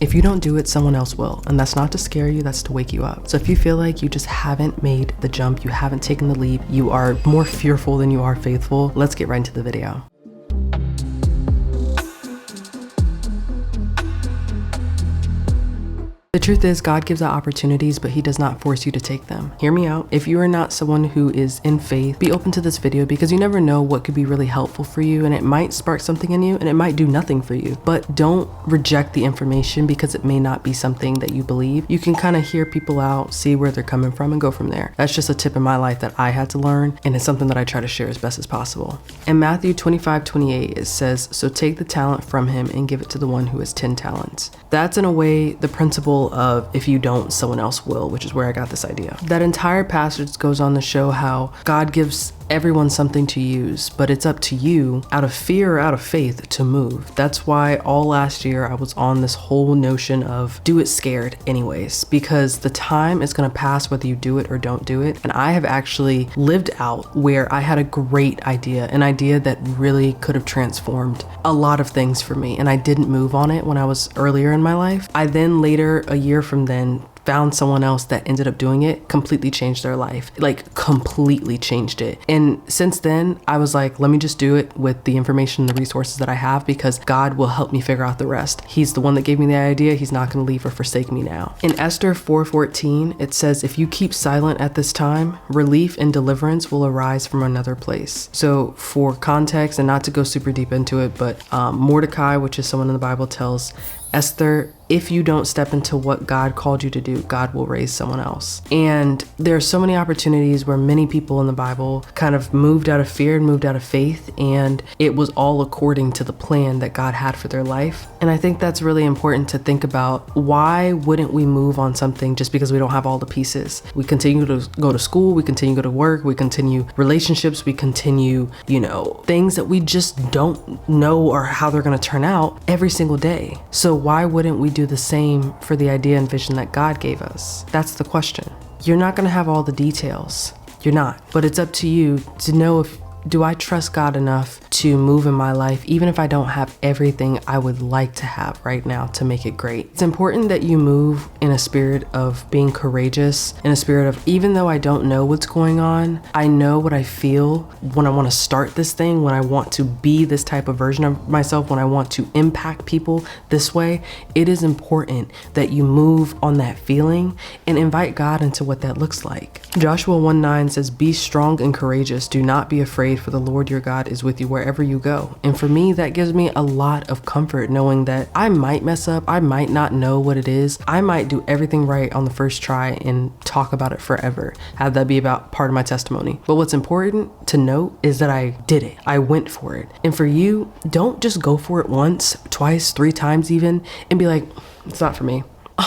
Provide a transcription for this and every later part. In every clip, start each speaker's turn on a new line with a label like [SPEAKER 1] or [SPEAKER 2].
[SPEAKER 1] If you don't do it, someone else will. And that's not to scare you, that's to wake you up. So if you feel like you just haven't made the jump, you haven't taken the leap, you are more fearful than you are faithful, let's get right into the video. The truth is, God gives out opportunities, but he does not force you to take them. Hear me out. If you are not someone who is in faith, be open to this video because you never know what could be really helpful for you, and it might spark something in you and it might do nothing for you. But don't reject the information because it may not be something that you believe. You can kind of hear people out, see where they're coming from, and go from there. That's just a tip in my life that I had to learn, and it's something that I try to share as best as possible. In Matthew 25:28, it says, "So take the talent from him and give it to the one who has 10 talents. That's in a way the principle of if you don't, someone else will, which is where I got this idea. That entire passage goes on to show how God gives everyone something to use, but it's up to you, out of fear or out of faith, to move. That's why all last year I was on this whole notion of do it scared anyways, because the time is gonna pass whether you do it or don't do it. And I have actually lived out where I had a great idea, an idea that really could have transformed a lot of things for me, and I didn't move on it when I was earlier in my life. I then later, a year from then, found someone else that ended up doing it, completely changed their life, like completely changed it. And since then, I was like, let me just do it with the information and the resources that I have, because God will help me figure out the rest. He's the one that gave me the idea. He's not going to leave or forsake me now. In Esther 4:14, it says, if you keep silent at this time, relief and deliverance will arise from another place. So for context, and not to go super deep into it, but Mordecai, which is someone in the Bible, tells Esther, if you don't step into what God called you to do, God will raise someone else. And there are so many opportunities where many people in the Bible kind of moved out of fear and moved out of faith, and it was all according to the plan that God had for their life. And I think that's really important to think about. Why wouldn't we move on something just because we don't have all the pieces? We continue to go to school, we continue to go to work, we continue relationships, we continue, things that we just don't know or how they're gonna turn out every single day. So why wouldn't we do the same for the idea and vision that God gave us? That's the question. You're not going to have all the details. You're not. But it's up to you to know, do I trust God enough to move in my life, even if I don't have everything I would like to have right now to make it great? It's important that you move in a spirit of being courageous, in a spirit of, even though I don't know what's going on, I know what I feel when I want to start this thing, when I want to be this type of version of myself, when I want to impact people this way. It is important that you move on that feeling and invite God into what that looks like. Joshua 1:9 says, be strong and courageous. Do not be afraid, for the Lord your God is with you wherever you go. And for me, that gives me a lot of comfort, knowing that I might mess up, I might not know what it is, I might do everything right on the first try and talk about it forever, have that be about part of my testimony. But what's important to note is that I did it. I went for it. And for you, don't just go for it once, twice, 3 times even, and be like, it's not for me.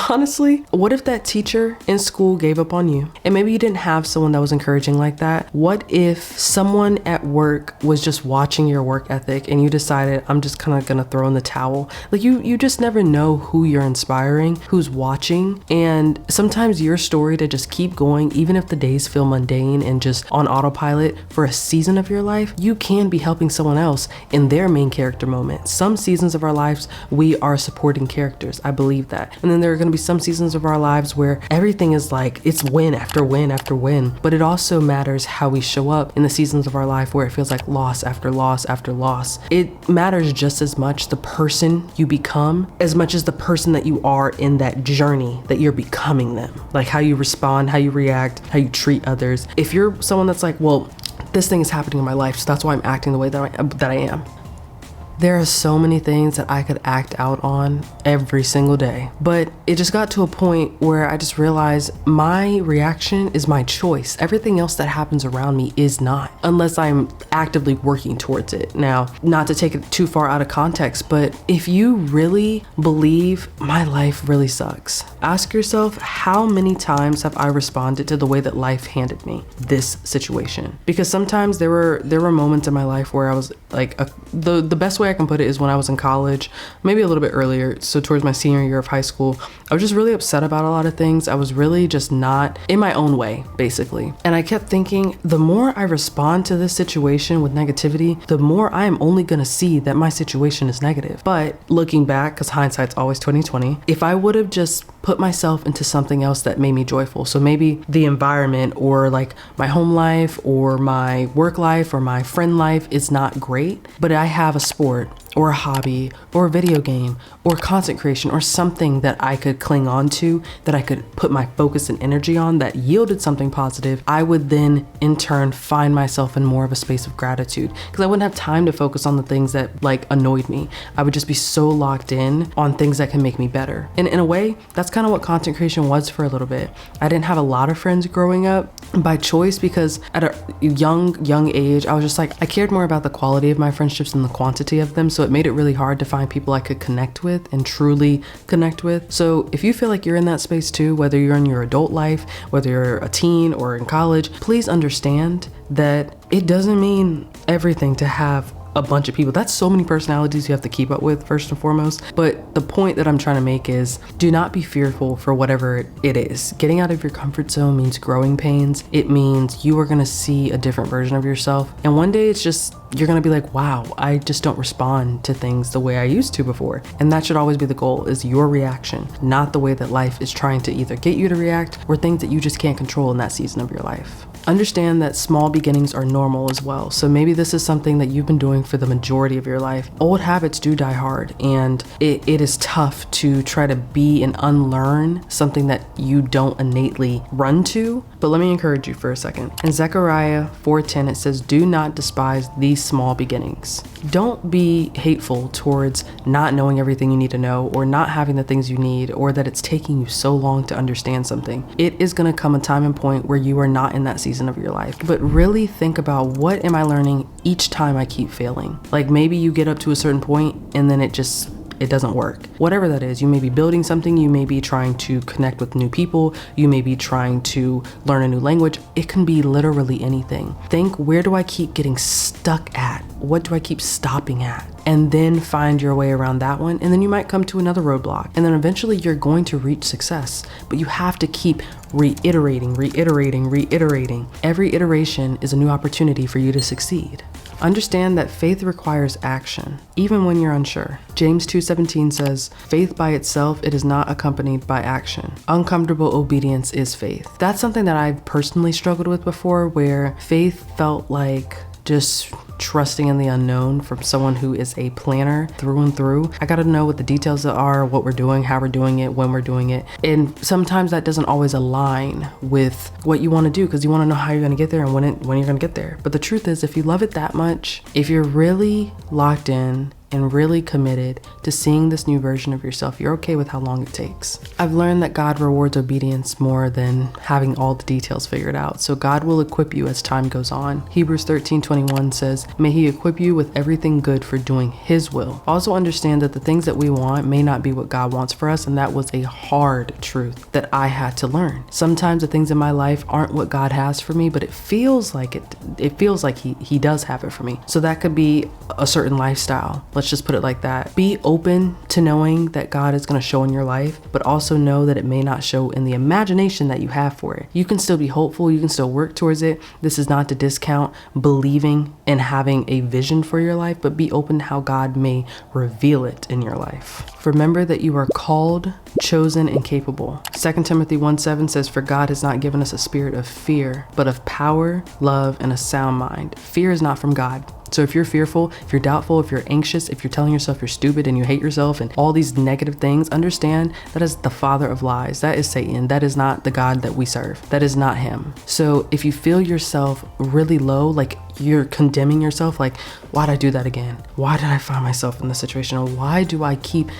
[SPEAKER 1] Honestly, what if that teacher in school gave up on you and maybe you didn't have someone that was encouraging like that? What if someone at work was just watching your work ethic and you decided, I'm just kind of gonna throw in the towel? Like you just never know who you're inspiring, who's watching. And sometimes your story to just keep going, even if the days feel mundane and just on autopilot for a season of your life, you can be helping someone else in their main character moment. Some seasons of our lives, we are supporting characters. I believe that. And then there are going to be some seasons of our lives where everything is like, it's win after win after win. But it also matters how we show up in the seasons of our life where it feels like loss after loss after loss. It matters just as much the person you become as much as the person that you are in that journey that you're becoming them. Like how you respond, how you react, how you treat others. If you're someone that's like, well, this thing is happening in my life, so that's why I'm acting the way that I am. There are so many things that I could act out on every single day, but it just got to a point where I just realized my reaction is my choice. Everything else that happens around me is not, unless I'm actively working towards it. Now, not to take it too far out of context, but if you really believe my life really sucks, ask yourself, how many times have I responded to the way that life handed me this situation? Because sometimes there were moments in my life where I was like, the best way way I can put it is when I was in college, maybe a little bit earlier, so towards my senior year of high school, I was just really upset about a lot of things. I was really just not in my own way, basically. And I kept thinking, the more I respond to this situation with negativity, the more I am only gonna see that my situation is negative. But looking back, because hindsight's always 2020, if I would have just put myself into something else that made me joyful, so maybe the environment or like my home life or my work life or my friend life is not great, but I have a sport or a hobby or a video game or content creation or something that I could cling on to, that I could put my focus and energy on that yielded something positive, I would then in turn find myself in more of a space of gratitude, because I wouldn't have time to focus on the things that like annoyed me. I would just be so locked in on things that can make me better. And in a way, that's kind of what content creation was for a little bit. I didn't have a lot of friends growing up by choice, because at a young age, I was just like, I cared more about the quality of my friendships than the quantity of them. So it made it really hard to find people I could connect with and truly connect with. So if you feel like you're in that space too, whether you're in your adult life, whether you're a teen or in college, please understand that it doesn't mean everything to have a bunch of people. That's so many personalities you have to keep up with, first and foremost. But the point that I'm trying to make is, do not be fearful for whatever it is. Getting out of your comfort zone means growing pains. It means you are gonna see a different version of yourself. And one day it's just, you're gonna be like, wow, I just don't respond to things the way I used to before. And that should always be the goal, is your reaction, not the way that life is trying to either get you to react or things that you just can't control in that season of your life. Understand that small beginnings are normal as well. So maybe this is something that you've been doing for the majority of your life. Old habits do die hard, and it is tough to try to be and unlearn something that you don't innately run to. But let me encourage you for a second. In Zechariah 4:10, it says, do not despise these small beginnings. Don't be hateful towards not knowing everything you need to know, or not having the things you need, or that it's taking you so long to understand something. It is gonna come a time and point where you are not in that season of your life. But really think about, what am I learning each time I keep failing? Like maybe you get up to a certain point and then it doesn't work. Whatever that is, you may be building something, you may be trying to connect with new people, you may be trying to learn a new language. It can be literally anything. Think, where do I keep getting stuck at? What do I keep stopping at? And then find your way around that one. And then you might come to another roadblock. And then eventually you're going to reach success. But you have to keep reiterating. Every iteration is a new opportunity for you to succeed. Understand that faith requires action, even when you're unsure. James 2:17 says, faith by itself, it is not accompanied by action. Uncomfortable obedience is faith. That's something that I've personally struggled with before, where faith felt like just trusting in the unknown from someone who is a planner through and through. I gotta know what the details are, what we're doing, how we're doing it, when we're doing it. And sometimes that doesn't always align with what you wanna do, because you wanna know how you're gonna get there and when you're gonna get there. But the truth is, if you love it that much, if you're really locked in and really committed to seeing this new version of yourself, you're okay with how long it takes. I've learned that God rewards obedience more than having all the details figured out. So God will equip you as time goes on. Hebrews 13:21 says, may he equip you with everything good for doing his will. Also understand that the things that we want may not be what God wants for us. And that was a hard truth that I had to learn. Sometimes the things in my life aren't what God has for me, but it feels like he does have it for me. So that could be a certain lifestyle. Let's just put it like that. Be open to knowing that God is going to show in your life, but also know that it may not show in the imagination that you have for it. You can still be hopeful. You can still work towards it. This is not to discount believing and having a vision for your life, but be open to how God may reveal it in your life. Remember that you are called, chosen, and capable. 2 Timothy 1:7 says, for God has not given us a spirit of fear, but of power, love, and a sound mind. Fear is not from God. So if you're fearful, if you're doubtful, if you're anxious, if you're telling yourself you're stupid and you hate yourself and all these negative things, understand that is the father of lies. That is Satan. That is not the God that we serve. That is not him. So if you feel yourself really low, like you're condemning yourself, like, why'd I do that again? Why did I find myself in this situation? Or why do I keep...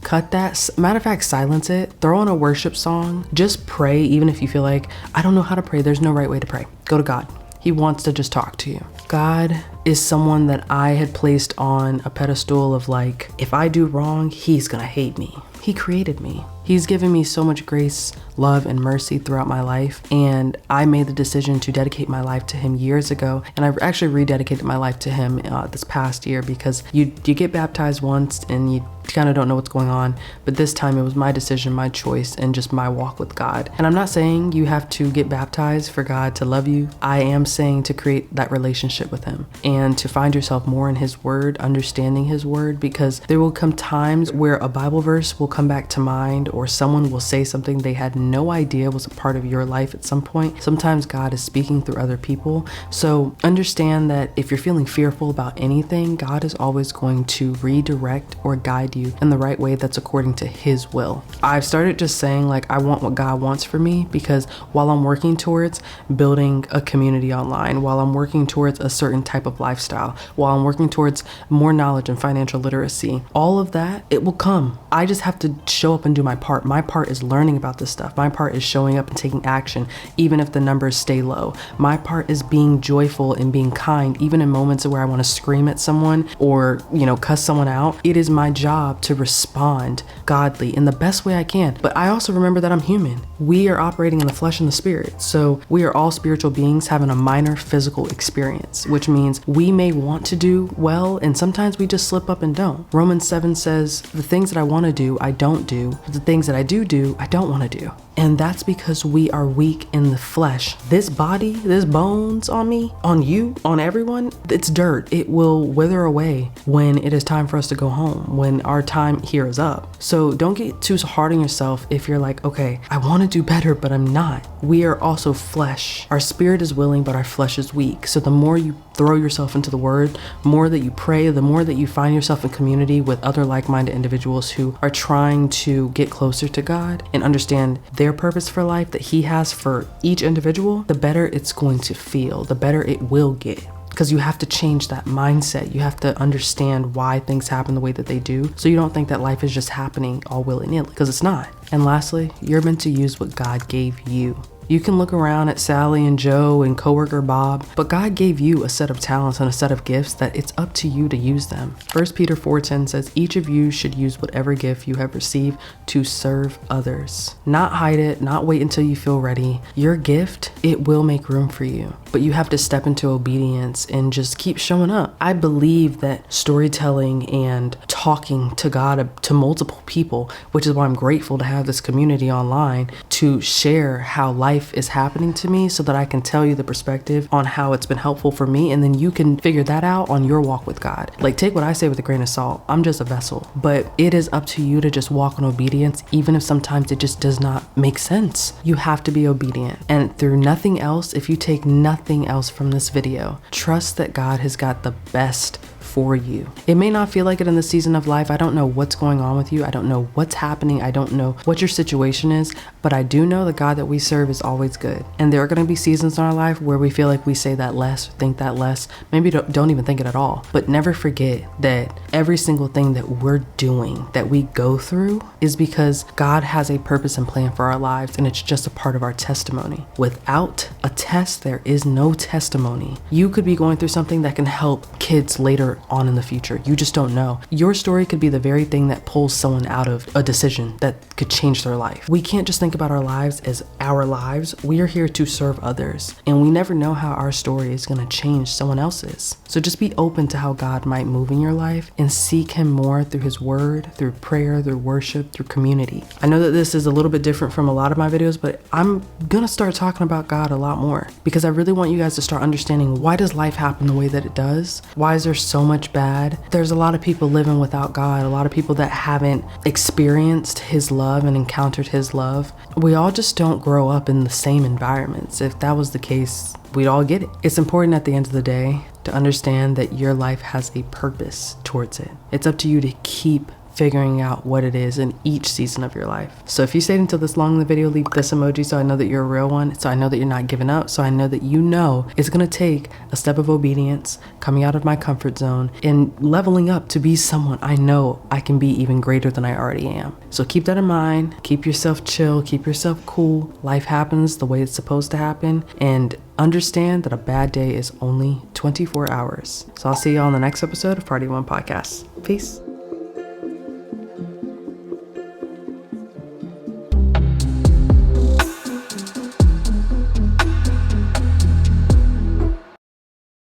[SPEAKER 1] Cut that. Matter of fact, silence it. Throw on a worship song. Just pray, even if you feel like, I don't know how to pray. There's no right way to pray. Go to God. He wants to just talk to you. God is someone that I had placed on a pedestal of like, if I do wrong, he's gonna hate me. He created me. He's given me so much grace, love, and mercy throughout my life. And I made the decision to dedicate my life to him years ago. And I actually rededicated my life to him this past year, because you get baptized once and you kind of don't know what's going on. But this time it was my decision, my choice, and just my walk with God. And I'm not saying you have to get baptized for God to love you. I am saying to create that relationship with him and to find yourself more in his word, understanding his word, because there will come times where a Bible verse will come back to mind, or someone will say something they had no idea was a part of your life at some point. Sometimes God is speaking through other people. So understand that if you're feeling fearful about anything, God is always going to redirect or guide you in the right way that's according to his will. I've started just saying like, I want what God wants for me, because while I'm working towards building a community online, while I'm working towards a certain type of lifestyle, while I'm working towards more knowledge and financial literacy, all of that, it will come. I just have to show up and do my part. My part is learning about this stuff. My part is showing up and taking action, even if the numbers stay low. My part is being joyful and being kind, even in moments where I want to scream at someone or, cuss someone out. It is my job to respond godly in the best way I can. But I also remember that I'm human. We are operating in the flesh and the spirit. So we are all spiritual beings having a minor physical experience, which means we may want to do well, and sometimes we just slip up and don't. Romans 7 says, the things that I want to do, I don't do. But the things that I do, I don't want to do. And that's because we are weak in the flesh. This body, this bones on me, on you, on everyone, it's dirt. It will wither away when it is time for us to go home, when our time here is up. So don't get too hard on yourself if you're like, okay, I want to do better, but I'm not. We are also flesh. Our spirit is willing, but our flesh is weak. So the more you throw yourself into the word, more that you pray, the more that you find yourself in community with other like-minded individuals who are trying to get closer to God and understand their purpose for life that he has for each individual, the better it's going to feel, the better it will get. Because you have to change that mindset. You have to understand why things happen the way that they do, so you don't think that life is just happening all willy-nilly, because it's not. And lastly, you're meant to use what God gave you. You can look around at Sally and Joe and coworker Bob, but God gave you a set of talents and a set of gifts that it's up to you to use them. 1 Peter 4:10 says, each of you should use whatever gift you have received to serve others. Not hide it, not wait until you feel ready. Your gift, it will make room for you, but you have to step into obedience and just keep showing up. I believe that storytelling and talking to God, to multiple people, which is why I'm grateful to have this community online to share how life is happening to me, so that I can tell you the perspective on how it's been helpful for me, and then you can figure that out on your walk with God. Like, take what I say with a grain of salt. I'm just a vessel, but it is up to you to just walk in obedience, even if sometimes it just does not make sense. You have to be obedient, and through nothing else, if you take nothing else from this video, trust that God has got the best for you. It may not feel like it in this season of life. I don't know what's going on with you. I don't know what's happening. I don't know what your situation is, but I do know the God that we serve is always good. And there are going to be seasons in our life where we feel like we say that less, think that less, maybe don't even think it at all. But never forget that every single thing that we're doing, that we go through, is because God has a purpose and plan for our lives, and it's just a part of our testimony. Without a test, there is no testimony. You could be going through something that can help kids later on in the future. You just don't know. Your story could be the very thing that pulls someone out of a decision that could change their life. We can't just think about our lives as our lives. We are here to serve others, and we never know how our story is going to change someone else's. So just be open to how God might move in your life and seek him more through his word, through prayer, through worship, through community. I know that this is a little bit different from a lot of my videos, but I'm gonna start talking about God a lot more, because I really want you guys to start understanding, why does life happen the way that it does? Why is there so much bad? There's a lot of people living without God, a lot of people that haven't experienced his love and encountered his love. We all just don't grow up in the same environments. If that was the case, we'd all get it. It's important at the end of the day to understand that your life has a purpose towards it. It's up to you to keep figuring out what it is in each season of your life. So if you stayed until this long in the video, leave this emoji so I know that you're a real one, so I know that you're not giving up, so I know that you know it's gonna take a step of obedience, coming out of my comfort zone, and leveling up to be someone I know I can be even greater than I already am. So keep that in mind, keep yourself chill, keep yourself cool. Life happens the way it's supposed to happen, and understand that a bad day is only 24 hours. So I'll see you all in the next episode of Party One Podcast. Peace.